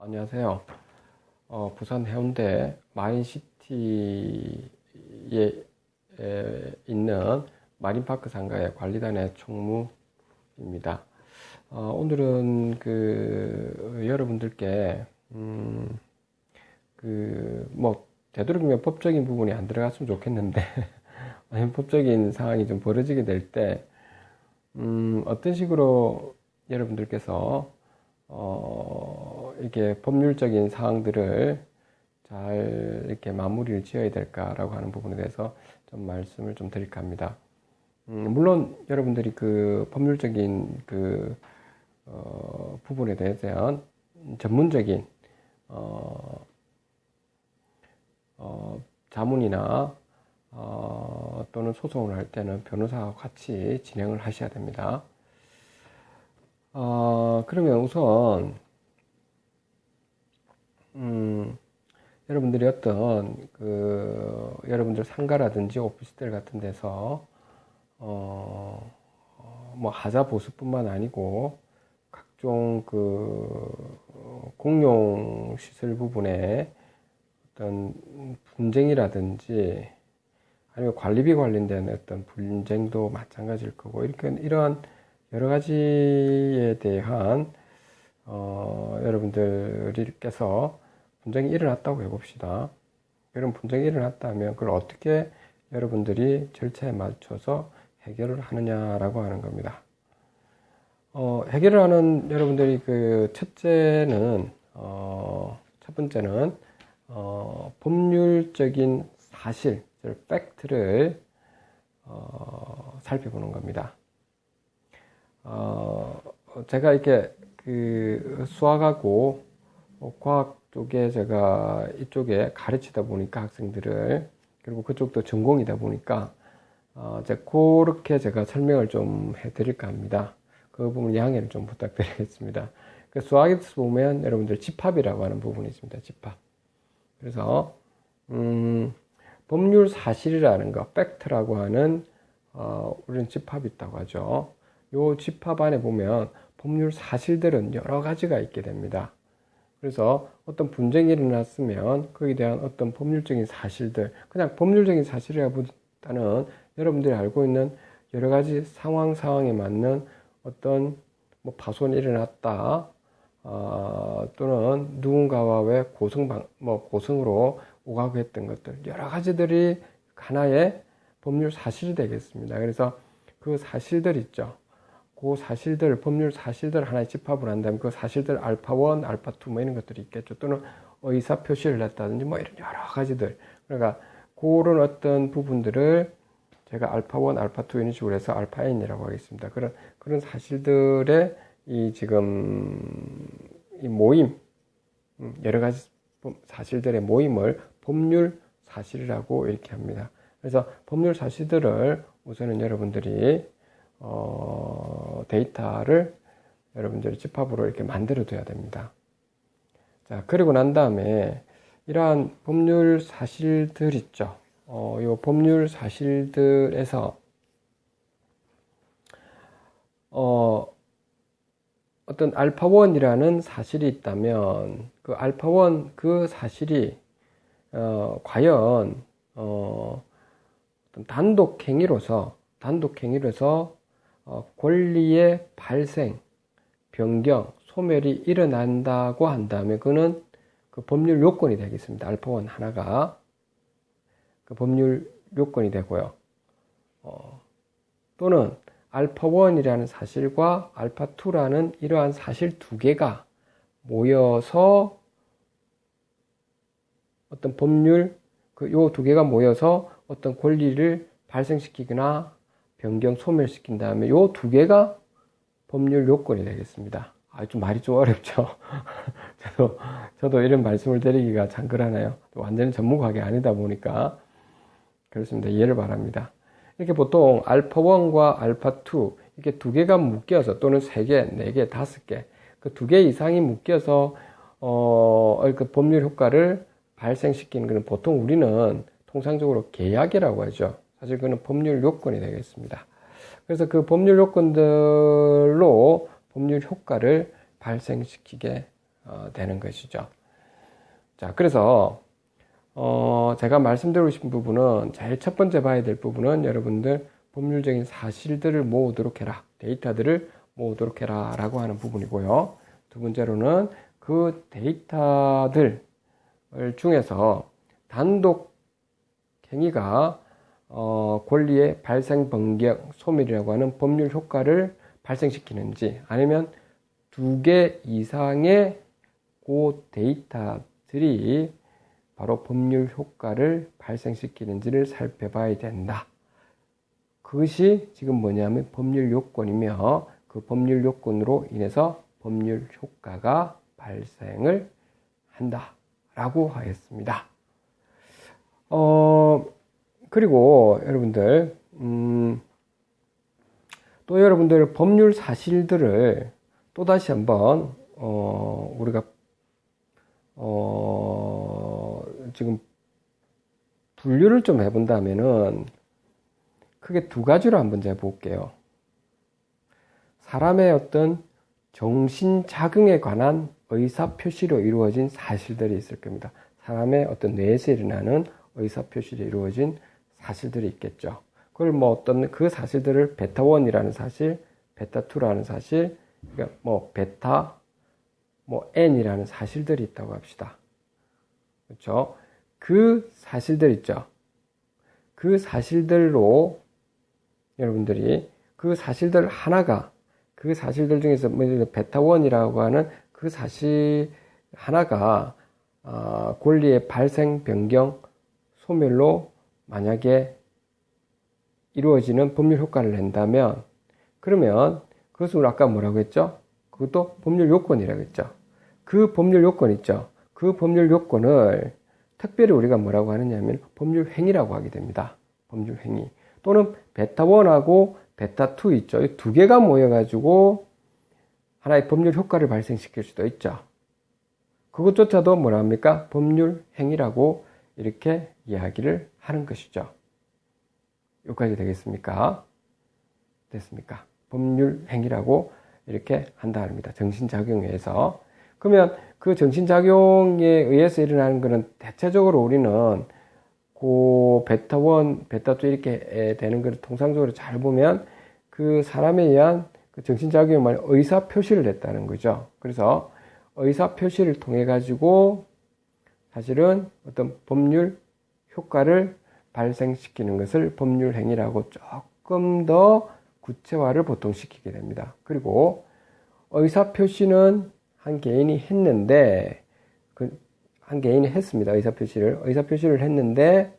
안녕하세요. 부산 해운대 마린시티에 있는 마린파크 상가의 관리단의 총무입니다. 오늘은 여러분들께 되도록이면 법적인 부분이 안 들어갔으면 좋겠는데 아니면 법적인 상황이 좀 벌어지게 될 때 어떤 식으로 여러분들께서 이렇게 법률적인 사항들을 잘 이렇게 마무리를 지어야 될까라고 하는 부분에 대해서 좀 말씀을 좀 드릴까 합니다. 물론 여러분들이 그 법률적인 부분에 대해서 전문적인 자문이나 또는 소송을 할 때는 변호사와 같이 진행을 하셔야 됩니다. 그러면 우선 여러분들이 어떤 여러분들 상가라든지 오피스텔 같은 데서 하자 보수뿐만 아니고 각종 공용 시설 부분에 어떤 분쟁이라든지 아니면 관리비 관련된 어떤 분쟁도 마찬가지일 거고 이런 여러 가지에 대한 여러분들께서 분쟁이 일어났다고 해봅시다. 이런 분쟁이 일어났다면 그걸 어떻게 여러분들이 절차에 맞춰서 해결을 하느냐라고 하는 겁니다. 해결을 하는 여러분들이 첫 번째는 법률적인 사실, 팩트를 살펴보는 겁니다. 제가 이렇게 수학하고 과학 쪽에 제가 이쪽에 가르치다 보니까 학생들을, 그리고 그쪽도 전공이다 보니까 그렇게 제가 설명을 좀 해드릴까 합니다. 그 부분 양해를 좀 부탁드리겠습니다. 수학에서 보면 여러분들 집합이라고 하는 부분이 있습니다. 집합. 그래서 법률 사실이라는 거, 팩트라고 하는 우리는 집합이 있다고 하죠. 요 집합 안에 보면 법률 사실들은 여러 가지가 있게 됩니다. 그래서 어떤 분쟁이 일어났으면 거기에 대한 어떤 법률적인 사실들, 그냥 법률적인 사실이라기보다는 여러분들이 알고 있는 여러 가지 상황에 맞는 어떤 파손이 일어났다, 또는 누군가와 왜 고성으로 오가고 했던 것들, 여러 가지들이 하나의 법률 사실이 되겠습니다. 그래서 그 사실들 있죠. 그 사실들, 법률 사실들 하나의 집합을 한다면 그 사실들 알파1, 알파2 이런 것들이 있겠죠. 또는 의사 표시를 했다든지 이런 여러 가지들. 그러니까 그런 어떤 부분들을 제가 알파1, 알파2 이런 식으로 해서 알파N이라고 하겠습니다. 그런 사실들의 이 모임, 여러 가지 사실들의 모임을 법률 사실이라고 이렇게 합니다. 그래서 법률 사실들을 우선은 여러분들이 데이터를 여러분들이 집합으로 이렇게 만들어 둬야 됩니다. 자, 그리고 난 다음에 이러한 법률 사실들 있죠. 이 법률 사실들에서 어떤 알파1이라는 사실이 있다면 그 알파1 그 사실이 과연 어떤 단독 행위로서 권리의 발생, 변경, 소멸이 일어난다고 한다면 그는 그 법률 요건이 되겠습니다. 알파1 하나가 그 법률 요건이 되고요. 또는 알파1이라는 사실과 알파2라는 이러한 사실 두 개가 모여서 어떤 법률, 요 두 개가 모여서 어떤 권리를 발생시키거나 변경, 소멸시킨 다음에 요 두 개가 법률 요건이 되겠습니다. 좀 말이 좀 어렵죠. 저도 이런 말씀을 드리기가 참 그러네요. 완전히 전문가가 아니다 보니까 그렇습니다. 이해를 바랍니다. 이렇게 보통 알파1과 알파2 이렇게 두 개가 묶여서 또는 세 개, 네 개, 다섯 개 그 두 개 이상이 묶여서 그 법률 효과를 발생시키는 것은 보통 우리는 통상적으로 계약이라고 하죠. 사실 그는 법률 요건이 되겠습니다. 그래서 그 법률 요건들로 법률 효과를 발생시키게 되는 것이죠. 자, 그래서 제가 말씀드리고 싶은 부분은 제일 첫 번째 봐야 될 부분은 여러분들 법률적인 사실들을 모으도록 해라. 데이터들을 모으도록 해라 라고 하는 부분이고요. 두 번째로는 그 데이터들 중에서 단독 행위가 권리의 발생, 변경, 소멸이라고 하는 법률 효과를 발생시키는지 아니면 두 개 이상의 그 데이터들이 바로 법률 효과를 발생시키는지를 살펴봐야 된다. 그것이 지금 뭐냐면 법률 요건이며 그 법률 요건으로 인해서 법률 효과가 발생을 한다 라고 하였습니다. 그리고 여러분들 또 여러분들 법률 사실들을 또다시 한번 우리가 지금 분류를 좀 해본다면은 크게 두 가지로 한번 제가 볼게요. 사람의 어떤 정신작용에 관한 의사표시로 이루어진 사실들이 있을 겁니다. 사람의 어떤 뇌에서 일어나는 의사표시로 이루어진 사실들이 있겠죠. 그걸 뭐 어떤 그 사실들을 베타1이라는 사실, 베타2라는 사실, 그러니까 뭐 베타, 뭐 N이라는 사실들이 있다고 합시다. 그렇죠? 그 사실들 있죠. 그 사실들로 여러분들이 그 사실들 하나가 그 사실들 중에서 베타1이라고 하는 그 사실 하나가 권리의 발생, 변경, 소멸로 만약에 이루어지는 법률 효과를 낸다면 그러면 그것을 아까 뭐라고 했죠? 그것도 법률 요건이라고 했죠. 그 법률 요건 있죠. 그 법률 요건을 특별히 우리가 뭐라고 하느냐면 법률 행위라고 하게 됩니다. 법률 행위. 또는 베타1하고 베타2 있죠. 이 두 개가 모여가지고 하나의 법률 효과를 발생시킬 수도 있죠. 그것조차도 뭐라 합니까? 법률 행위라고 이렇게 이야기를 하는 것이죠. 여기까지 되겠습니까? 됐습니까? 법률 행위라고 이렇게 한다 합니다. 정신작용에 의해서. 그러면 그 정신작용에 의해서 일어나는 것은 대체적으로 우리는 그 베타1, 베타2 이렇게 되는 것을 통상적으로 잘 보면 그 사람에 의한 그 정신작용이 말해 의사표시를 냈다는 거죠. 그래서 의사표시를 통해 가지고 사실은 어떤 법률 효과를 발생시키는 것을 법률 행위라고 조금 더 구체화를 보통 시키게 됩니다. 그리고 의사표시는 한 개인이 했는데 한 개인이 했습니다. 의사표시를 했는데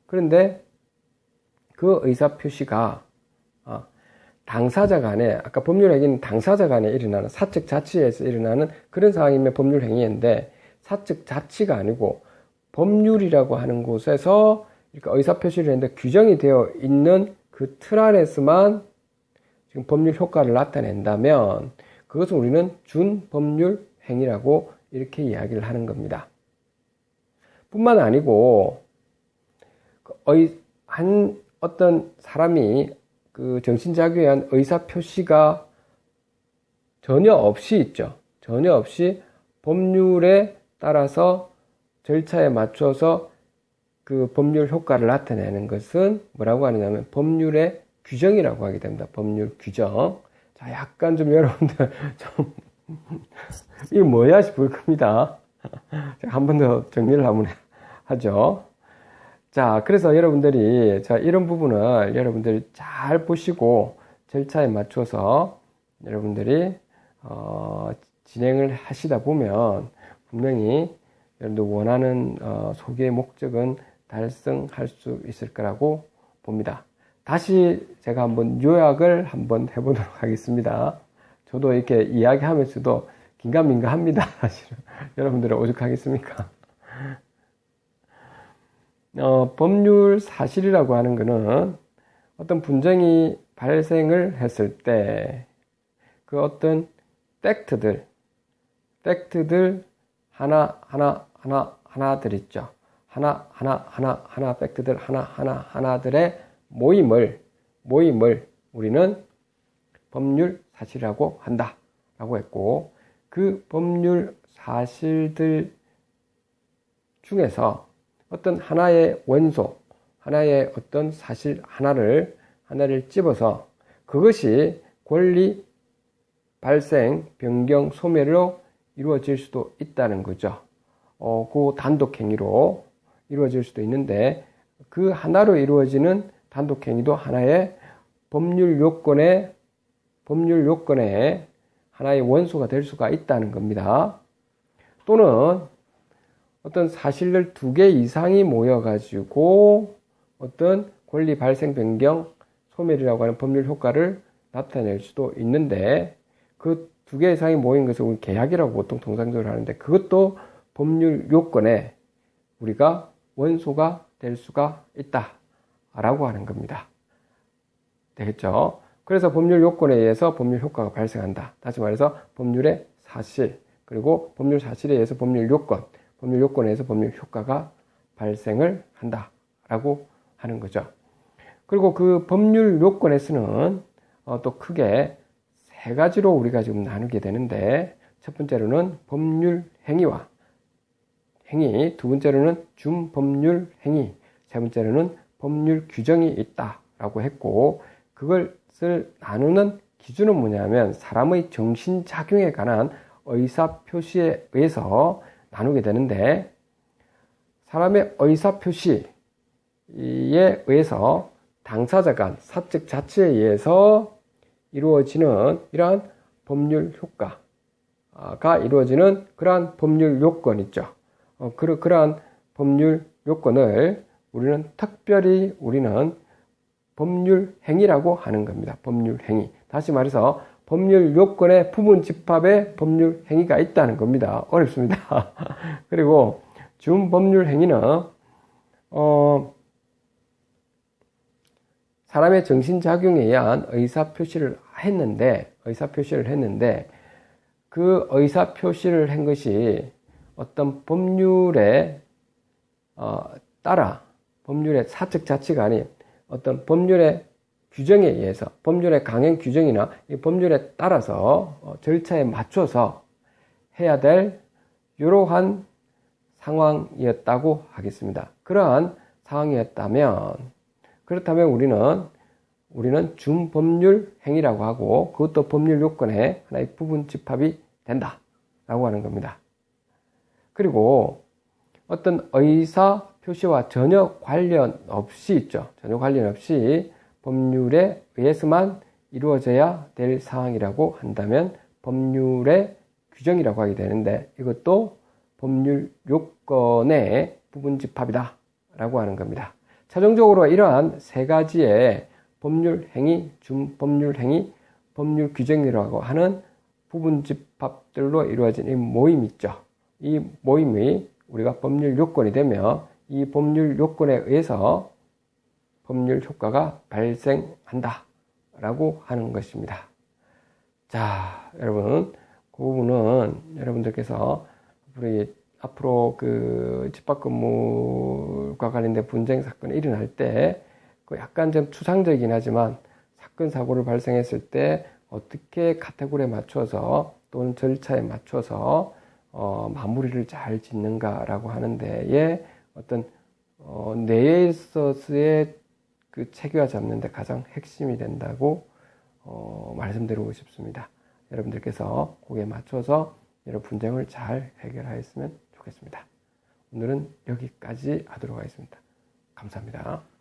그런데 그 의사표시가 당사자 간에 아까 법률 행위는 당사자 간에 일어나는 사측 자치에서 일어나는 그런 상황이면 법률 행위인데 사측 자치가 아니고 법률이라고 하는 곳에서 이렇게 의사표시를 했는데 규정이 되어 있는 그 틀 안에서만 지금 법률 효과를 나타낸다면 그것을 우리는 준법률 행위라고 이렇게 이야기를 하는 겁니다. 뿐만 아니고 어떤 사람이 그 정신작용에 의한 의사표시가 전혀 없이 있죠. 전혀 없이 법률에 따라서 절차에 맞춰서 그 법률 효과를 나타내는 것은 뭐라고 하느냐면 법률의 규정이라고 하게 됩니다. 법률 규정. 자, 약간 좀 여러분들 좀 이게 뭐야 싶을 겁니다. 한 번 더 정리를 한번 하죠. 자, 그래서 여러분들이 이런 부분을 여러분들이 잘 보시고 절차에 맞춰서 여러분들이 진행을 하시다 보면 분명히 여러분들 원하는 소개의 목적은 달성할 수 있을 거라고 봅니다. 다시 제가 한번 요약을 한번 해보도록 하겠습니다. 저도 이렇게 이야기하면서도 긴가민가합니다. 사실은 여러분들은 오죽하겠습니까? 법률 사실이라고 하는 것은 어떤 분쟁이 발생을 했을 때 그 어떤 팩트들 하나들 있죠. 하나 팩트들 하나들의 모임을 우리는 법률 사실이라고 한다 라고 했고 그 법률 사실들 중에서 어떤 하나의 원소, 하나의 어떤 사실 하나를 집어서 그것이 권리 발생, 변경, 소멸로 이루어질 수도 있다는 거죠. 그 단독 행위로 이루어질 수도 있는데 그 하나로 이루어지는 단독 행위도 하나의 법률 요건의 하나의 원소가 될 수가 있다는 겁니다. 또는 어떤 사실들 2개 이상이 모여가지고 어떤 권리 발생, 변경, 소멸이라고 하는 법률 효과를 나타낼 수도 있는데 그 2개 이상이 모인 것을 우리 계약이라고 보통 통상적으로 하는데 그것도 법률 요건에 우리가 원소가 될 수가 있다라고 하는 겁니다. 되겠죠? 그래서 법률 요건에 의해서 법률 효과가 발생한다. 다시 말해서 법률의 사실, 그리고 법률 사실에 의해서 법률 요건에 의해서 법률 효과가 발생을 한다라고 하는 거죠. 그리고 그 법률 요건에서는 또 크게 3가지로 우리가 지금 나누게 되는데 첫 번째로는 법률 행위와 행위, 두 번째로는 준법률 행위, 세 번째로는 법률 규정이 있다라고 했고 그것을 나누는 기준은 뭐냐면 사람의 정신작용에 관한 의사표시에 의해서 나누게 되는데 사람의 의사표시에 의해서 당사자 간 사적 자치에 의해서 이루어지는 이러한 법률 효과가 이루어지는 그러한 법률 요건 있죠. 그러한 법률 요건을 특별히 우리는 법률 행위라고 하는 겁니다. 법률 행위. 다시 말해서 법률 요건의 부분 집합에 법률 행위가 있다는 겁니다. 어렵습니다. 그리고 준법률 행위는 사람의 정신작용에 의한 의사표시를 했는데 그 의사표시를 한 것이 어떤 법률에 따라 법률의 사적 자치가 아닌 어떤 법률의 규정에 의해서 법률의 강행 규정이나 이 법률에 따라서 절차에 맞춰서 해야 될 이러한 상황이었다고 하겠습니다. 그러한 상황이었다면 그렇다면 우리는 준법률 행위라고 하고 그것도 법률 요건의 하나의 부분 집합이 된다라고 하는 겁니다. 그리고 어떤 의사 표시와 전혀 관련 없이 있죠. 전혀 관련 없이 법률에 의해서만 이루어져야 될 상황이라고 한다면 법률의 규정이라고 하게 되는데 이것도 법률 요건의 부분 집합이다 라고 하는 겁니다. 최종적으로 이러한 3가지의 법률 행위, 준법률 행위, 법률 규정이라고 하는 부분 집합들로 이루어진 이 모임 있죠. 이 모임이 우리가 법률 요건이 되며 이 법률 요건에 의해서 법률 효과가 발생한다 라고 하는 것입니다. 자, 여러분, 그 부분은 여러분들께서 우리 앞으로 그 집합건물과 관련된 분쟁 사건이 일어날 때 그 약간 좀 추상적이긴 하지만 사건 사고를 발생했을 때 어떻게 카테고리에 맞춰서 또는 절차에 맞춰서 마무리를 잘 짓는가라고 하는 데에 어떤 뇌에 있어서의 그 체계화 잡는 데 가장 핵심이 된다고 말씀드리고 싶습니다. 여러분들께서 거기에 맞춰서 여러 분쟁을 잘 해결하였으면 좋겠습니다. 오늘은 여기까지 하도록 하겠습니다. 감사합니다.